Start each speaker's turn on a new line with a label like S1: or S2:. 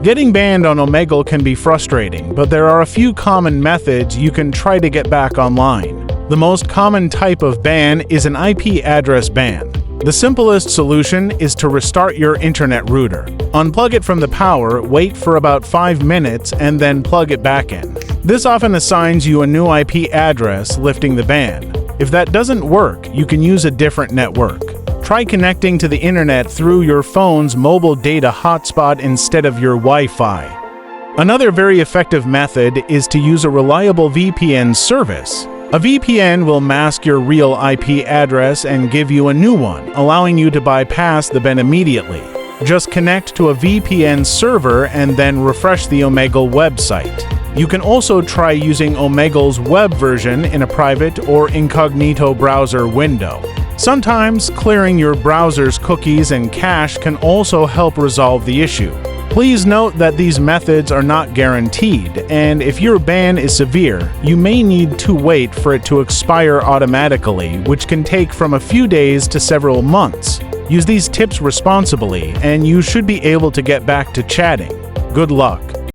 S1: Getting banned on Omegle can be frustrating, but there are a few common methods you can try to get back online. The most common type of ban is an IP address ban. The simplest solution is to restart your internet router. Unplug it from the power, wait for about 5 minutes, and then plug it back in. This often assigns you a new IP address, lifting the ban. If that doesn't work, you can use a different network. Try connecting to the internet through your phone's mobile data hotspot instead of your Wi-Fi. Another very effective method is to use a reliable VPN service. A VPN will mask your real IP address and give you a new one, allowing you to bypass the ban immediately. Just connect to a VPN server and then refresh the Omegle website. You can also try using Omegle's web version in a private or incognito browser window. Sometimes clearing your browser's cookies and cache can also help resolve the issue. Please note that these methods are not guaranteed, and if your ban is severe, you may need to wait for it to expire automatically, which can take from a few days to several months. Use these tips responsibly, and you should be able to get back to chatting. Good luck!